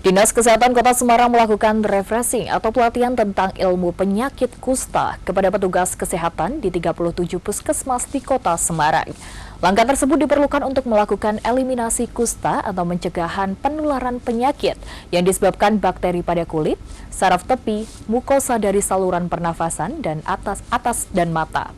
Dinas Kesehatan Kota Semarang melakukan refreshing atau pelatihan tentang ilmu penyakit kusta kepada petugas kesehatan di 37 puskesmas di Kota Semarang. Langkah tersebut diperlukan untuk melakukan eliminasi kusta atau pencegahan penularan penyakit yang disebabkan bakteri pada kulit, saraf tepi, mukosa dari saluran pernafasan, dan atas dan mata.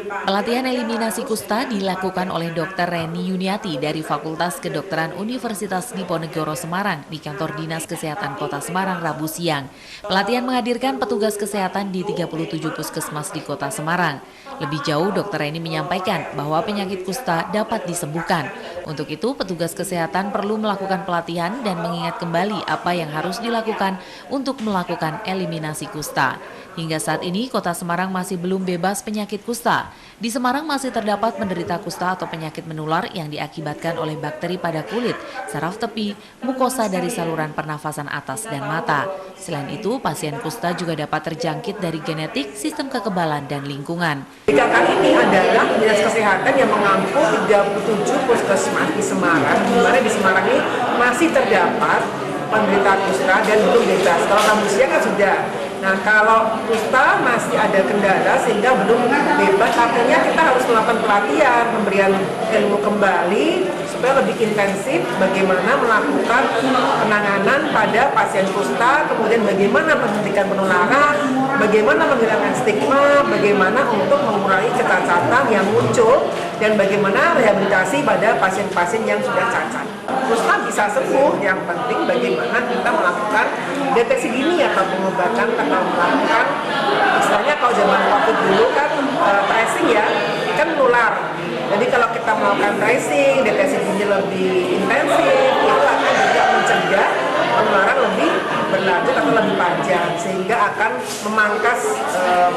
Pelatihan eliminasi kusta dilakukan oleh Dr. Reni Yuniati dari Fakultas Kedokteran Universitas Diponegoro Semarang di kantor Dinas Kesehatan Kota Semarang Rabu siang. Pelatihan menghadirkan petugas kesehatan di 37 puskesmas di Kota Semarang. Lebih jauh, Dr. Reni menyampaikan bahwa penyakit kusta dapat disembuhkan. Untuk itu, petugas kesehatan perlu melakukan pelatihan dan mengingat kembali apa yang harus dilakukan untuk melakukan eliminasi kusta. Hingga saat ini, Kota Semarang masih belum bebas penyakit kusta. Di Semarang masih terdapat penderita kusta atau penyakit menular yang diakibatkan oleh bakteri pada kulit, saraf tepi, mukosa dari saluran pernafasan atas dan mata. Selain itu, pasien kusta juga dapat terjangkit dari genetik, sistem kekebalan, dan lingkungan. Kebijakan ini adalah Dinas Kesehatan yang mengampu 37 puskesmas di Semarang, di mana di Semarang ini masih terdapat penderita kusta dan belum bebas. Kalau kamu siang kan sudah. Nah, kalau kusta masih ada kendala sehingga belum bebas, artinya kita harus melakukan pelatihan, pemberian ilmu kembali supaya lebih intensif bagaimana melakukan penanganan pada pasien kusta, kemudian bagaimana menghentikan penularan, bagaimana menghilangkan stigma, bagaimana untuk mengurangi kecacatan yang muncul, dan bagaimana rehabilitasi pada pasien-pasien yang sudah cacat. Kusta bisa sembuh, yang penting bagaimana kita melakukan deteksi dini atau pengobatan atau melakukan, istilahnya kalau zaman COVID dulu kan tracing ya, kan menular. Jadi kalau kita melakukan tracing, deteksi dini lebih intensif, itu akan juga mencegah penularan lebih berlanjut atau lebih panjang, sehingga akan memangkas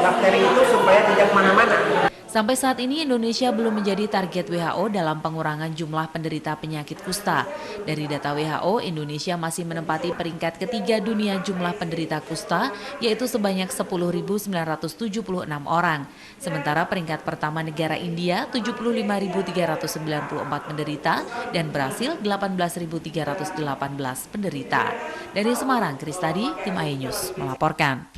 bakteri itu supaya tidak kemana-mana. Sampai saat ini Indonesia belum menjadi target WHO dalam pengurangan jumlah penderita penyakit kusta. Dari data WHO, Indonesia masih menempati peringkat ketiga dunia jumlah penderita kusta, yaitu sebanyak 10.976 orang. Sementara peringkat pertama negara India 75.394 penderita dan Brasil 18.318 penderita. Dari Semarang, Kristadi, Tim iNews melaporkan.